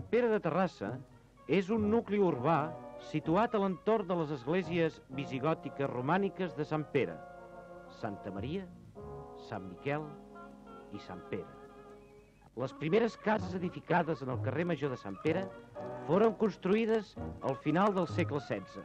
Pere de Terrassa és un nucli urbà situat a l'entorn de les esglésies visigòtiques romàniques de Sant Pere, Santa Maria, Sant Miquel i Sant Pere. Les primeres cases edificades en el carrer Major de Sant Pere foren construïdes al final del segle XVI.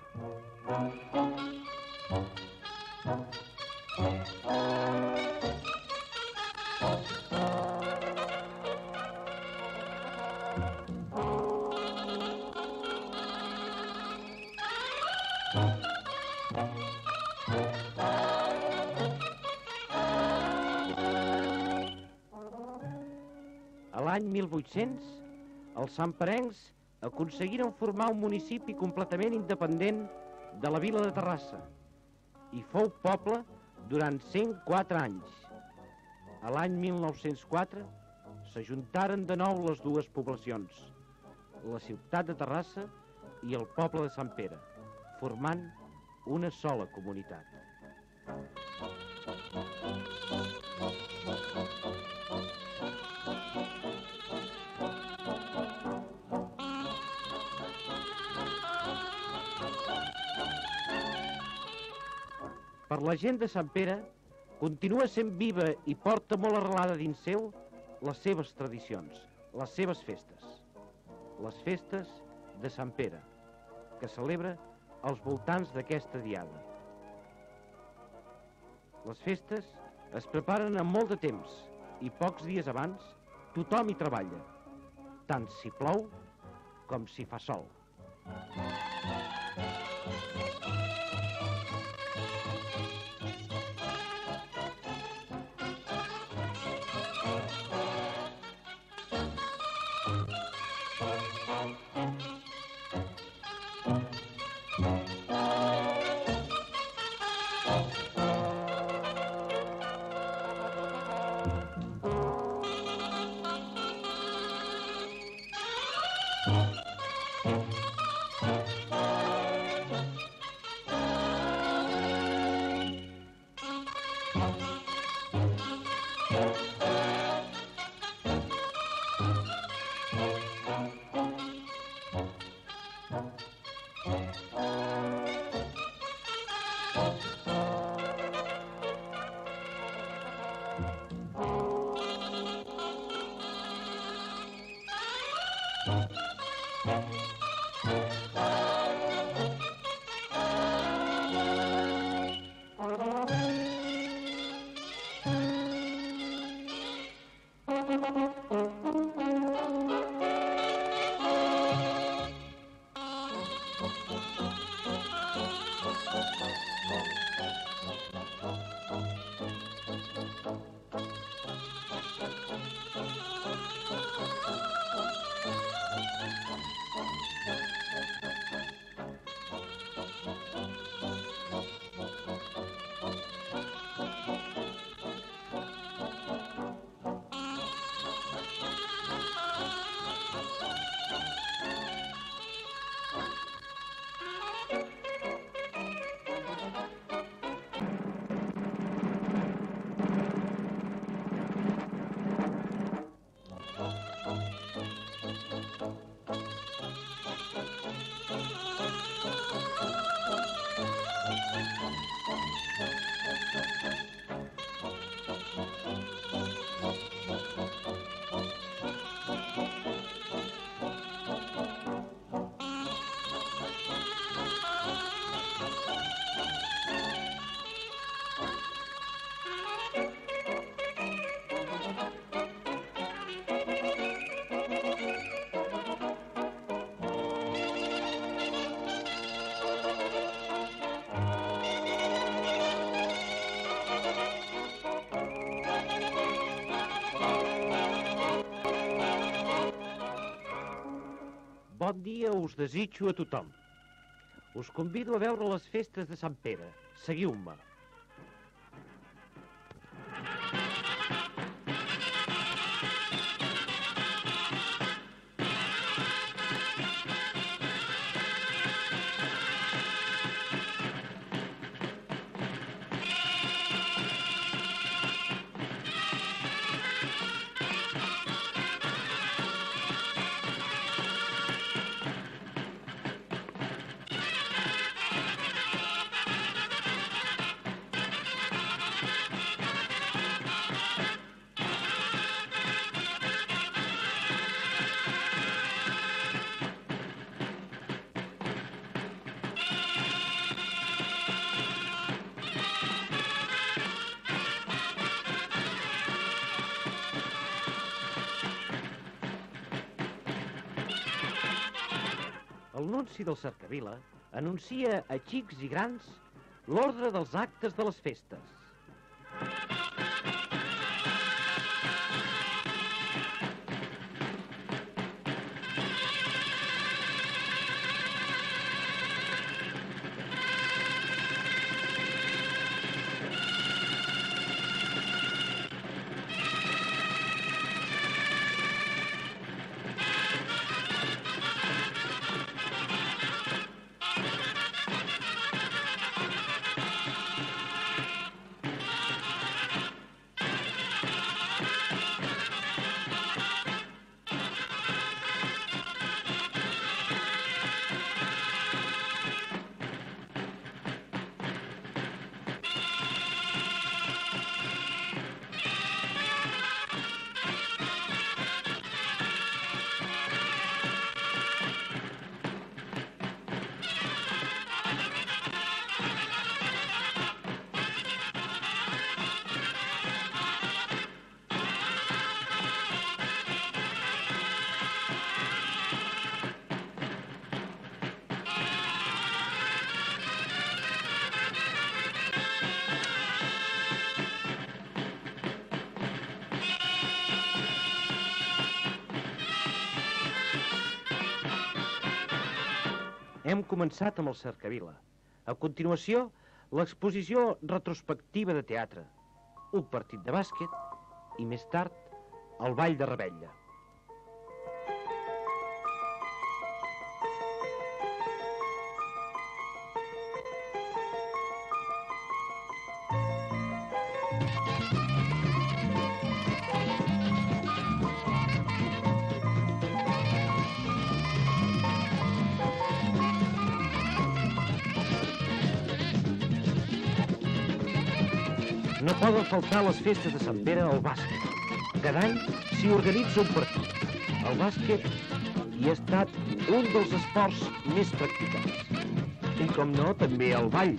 A l'any 1800, els santperencs aconseguiren formar un municipi completament independent de la vila de Terrassa i fou poble durant 104 anys. A l'any 1904 s'ajuntaren de nou les dues poblacions, la ciutat de Terrassa i el poble de Sant Pere, formant una sola comunitat. Per la gent de Sant Pere, continua sent viva i porta molt arrelada dins seu les seves tradicions, les seves festes. Les festes de Sant Pere, que celebra als voltants d'aquesta diada. Les festes es preparen amb molt de temps i pocs dies abans tothom hi treballa, tant si plou com si fa sol. Bon dia us desitjo a tothom. Us convido a veure les festes de Sant Pere. Seguiu-me. El nunci del Cercavila anuncia a xics i grans l'ordre dels actes de les festes. Hem començat amb el Cercavila. A continuació, l'exposició retrospectiva de teatre, un partit de bàsquet i, més tard, el ball de Revetlla. No poden faltar les festes de Sant Pere al bàsquet. Cada any s'hi organitza un partit. El bàsquet hi ha estat un dels esports més practicats. I com no, també el ball.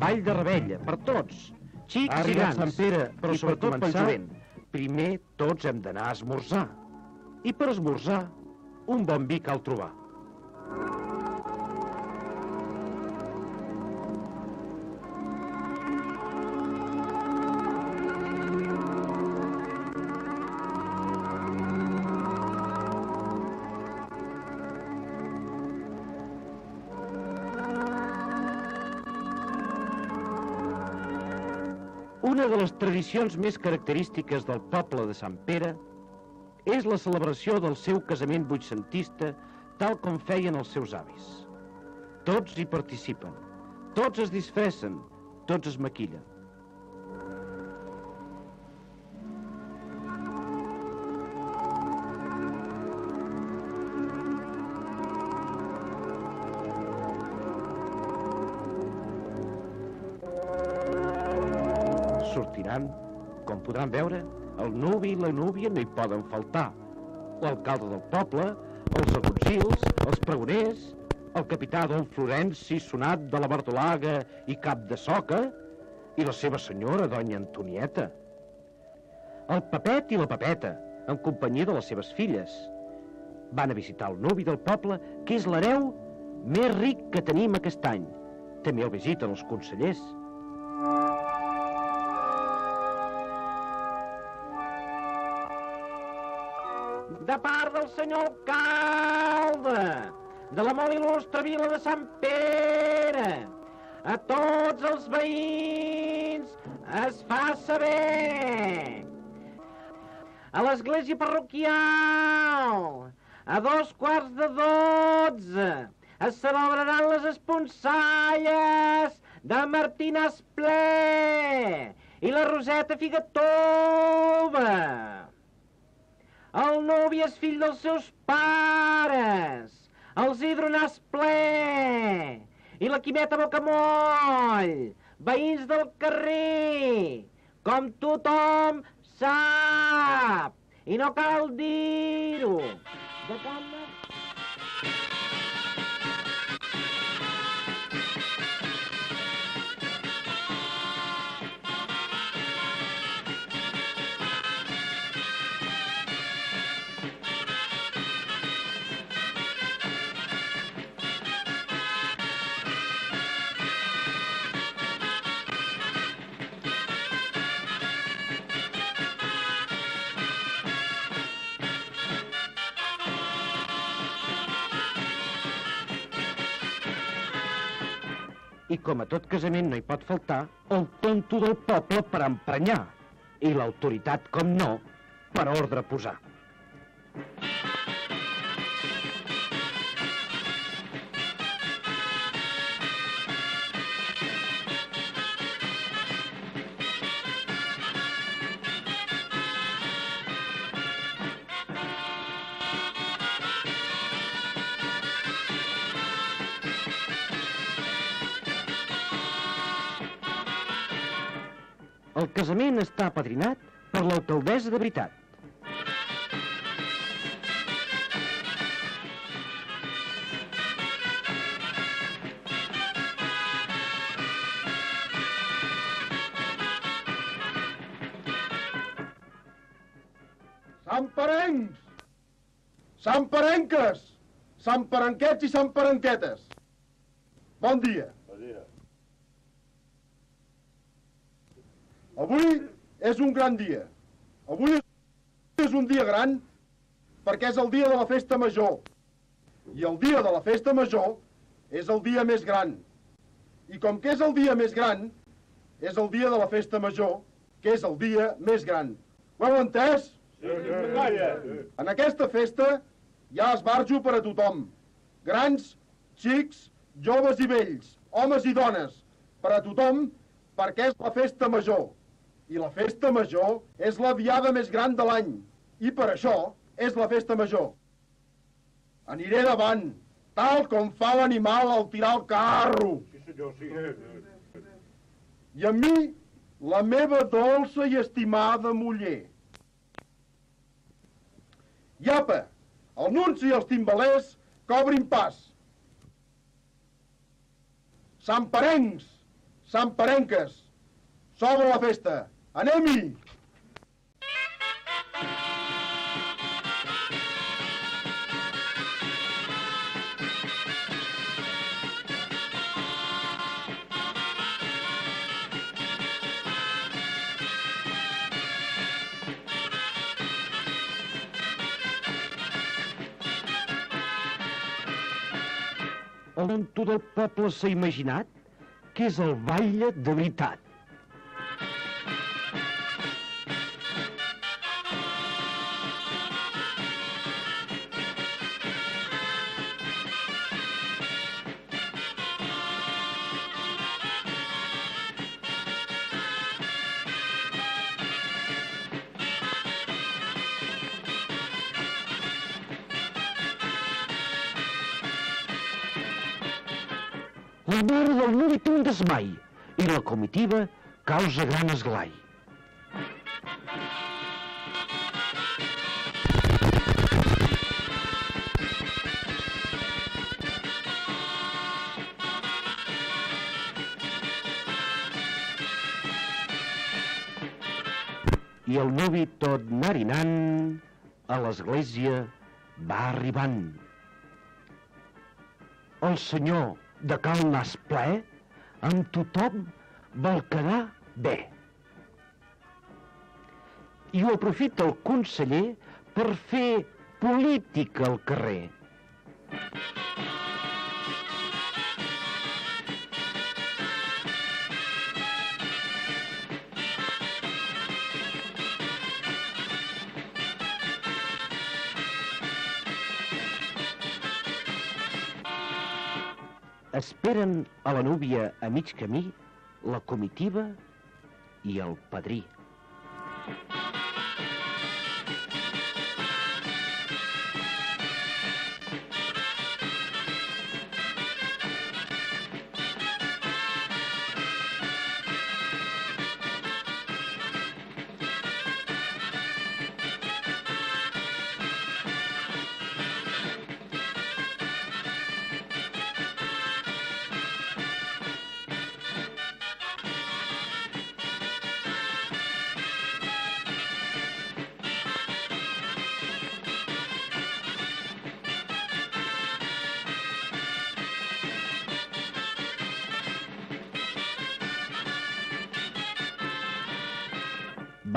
Ball de Revetlla, per tots, xics i grans. Sant Pere, però sobretot pel jovent. Primer tots hem d'anar a esmorzar. I per esmorzar, un bon vi cal trobar. Una de les tradicions més característiques del poble de Sant Pere és la celebració del seu casament vuitcentista, tal com feien els seus avis. Tots hi participen, tots es disfressen, tots es maquillen. Sortiran, com podran veure, el nuvi i la núvia no hi poden faltar. L'alcalde del poble, els agutzils, els pregoners, el capità don Florenci Sonat de la Verdolaga i cap de soca, i la seva senyora, doña Antonieta. El Pepet i la Pepeta, en companyia de les seves filles. Van a visitar el nuvi del poble, que és l'hereu més ric que tenim aquest any. També el visiten els consellers. De part del senyor alcalde, de la molt il·lustre vila de Sant Pere, a tots els veïns es fa saber. A l'església parroquial, a 2:15, es celebraran les esponsalles de Martí Esplé i la Roseta Figatova. El nuvi és fill dels seus pares, els Hidronàs Ple i la Quimeta Bocamoll, veïns del carrer, com tothom sap, i no cal dir-ho. De com... I com a tot casament no hi pot faltar el tonto del poble per emprenyar i l'autoritat, com no, per ordre posar. El casament està apadrinat per l'alcaldessa de veritat. Santperencs! Santperenques! Santperenquets i santperenquetes! Bon dia! Bon dia. Avui és un gran dia. Avui és un dia gran perquè és el dia de la festa major. I el dia de la festa major és el dia més gran. I com que és el dia més gran, és el dia de la festa major, que és el dia més gran. Ho heu entès? Sí. En aquesta festa hi ha esbarjo per a tothom. Grans, xics, joves i vells, homes i dones. Per a tothom, perquè és la festa major. I la festa major és la diada més gran de l'any. I per això és la festa major. Aniré davant, tal com fa l'animal al tirar el carro. Sí, senyor, sí. I amb mi, la meva dolça i estimada muller. Iapa, el nunci i els timbalers cobrin pas. Santperencs, santperenques, s'obre la festa. Anem-hi! El tonto del poble s'ha imaginat que és el batlle de veritat. La mare del nuvi té un desmai i la comitiva causa gran esglai. I el nuvi, tot marinant, a l'església va arribant. El senyor de cal nas ple, amb tothom vol quedar bé. I ho aprofita el conseller per fer política al carrer. Esperen a la núvia a mig camí, la comitiva i el padrí.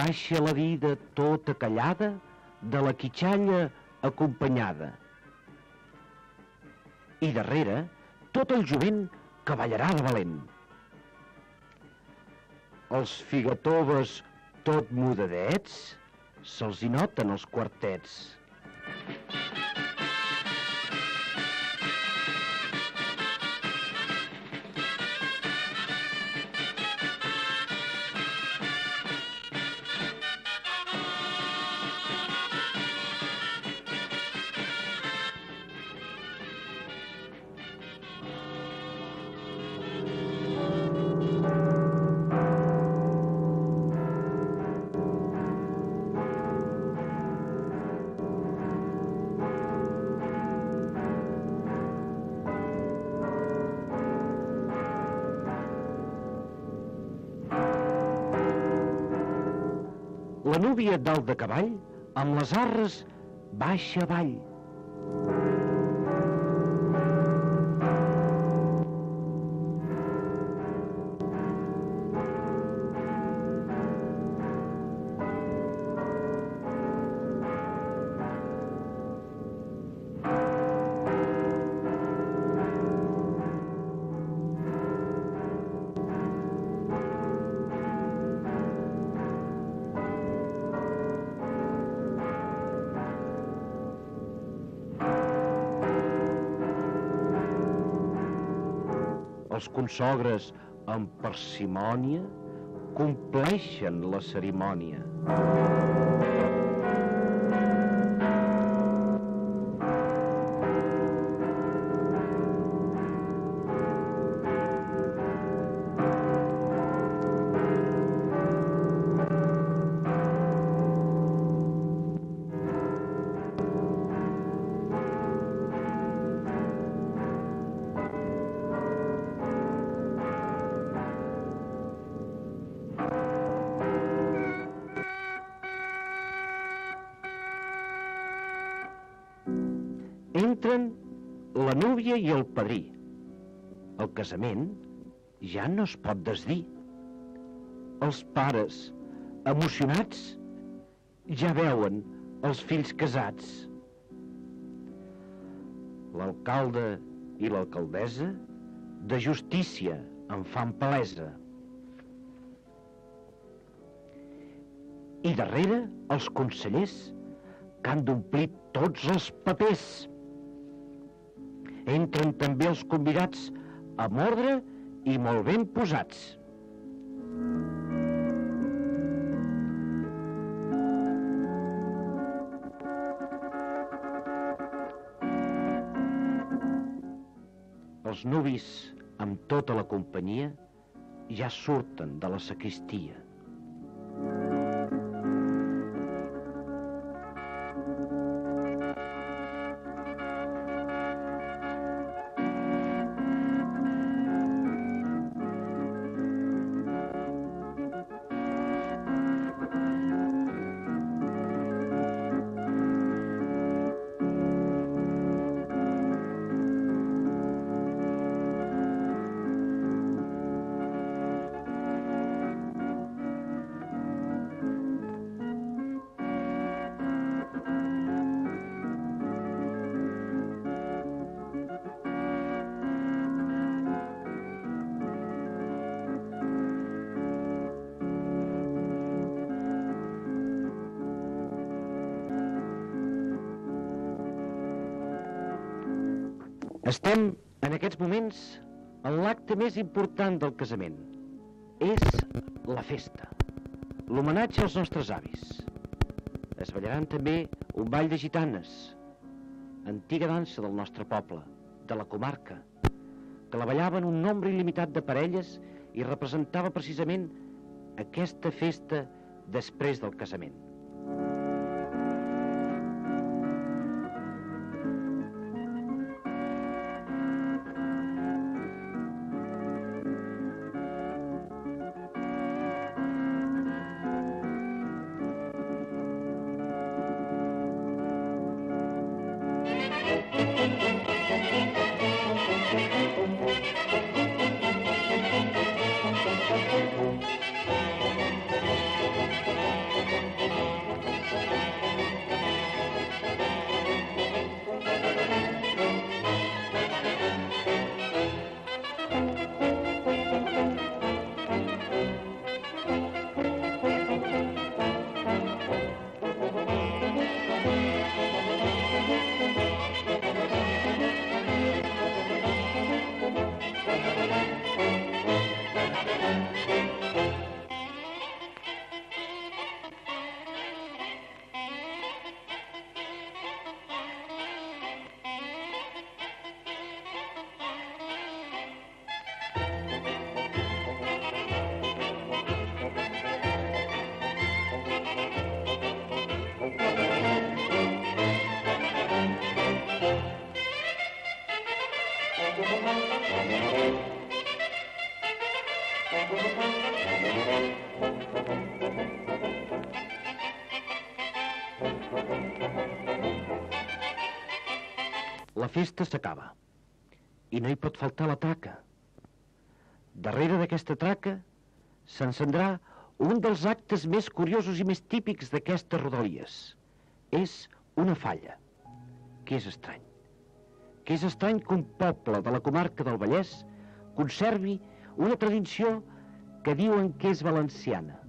Baixa la vida tota callada, de la quitxalla acompanyada. I darrere, tot el jovent que ballarà de valent. Els figatoves tot mudadets se'ls hi noten els quartets. La núvia dalt de cavall, amb les arres, baixa avall. Els consogres, amb parsimònia, compleixen la cerimònia. Entren la núvia i el padrí. El casament ja no es pot desdir. Els pares, emocionats, ja veuen els fills casats. L'alcalde i l'alcaldessa de justícia en fan palesa. I darrere els consellers que han d'omplir tots els papers. Entren també els convidats amb ordre i molt ben posats. Els nuvis, amb tota la companyia, ja surten de la sagristia. Estem, en aquests moments, en l'acte més important del casament. És la festa, l'homenatge als nostres avis. Es ballaran també un ball de gitanes, antiga dansa del nostre poble, de la comarca, que la ballaven un nombre il·limitat de parelles i representava precisament aquesta festa després del casament. La festa s'acaba i no hi pot faltar la traca. Darrere d'aquesta traca s'encendrà un dels actes més curiosos i més típics d'aquestes rodalies. És una falla, que és estrany. Que és estrany que un poble de la comarca del Vallès conservi una tradició que diuen que és valenciana.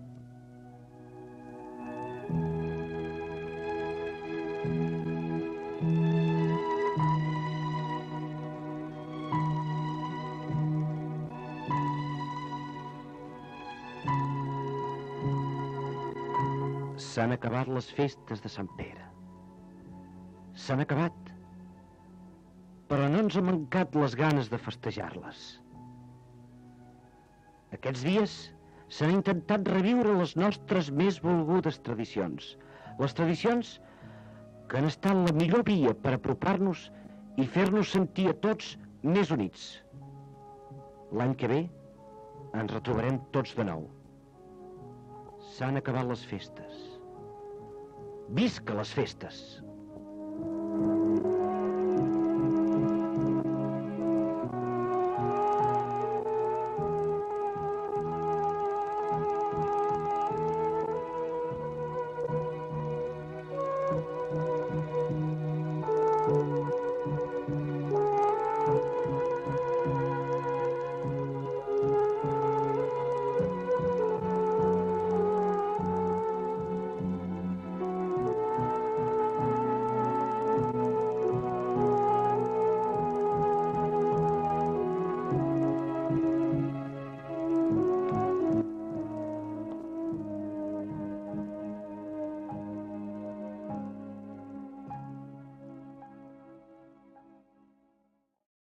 S'han acabat les festes de Sant Pere. S'han acabat. Però no ens han mancat les ganes de festejar-les. Aquests dies s'han intentat reviure les nostres més volgudes tradicions. Les tradicions que han estat la millor via per apropar-nos i fer-nos sentir a tots més units. L'any que ve ens retrobarem tots de nou. S'han acabat les festes. Visca les festes!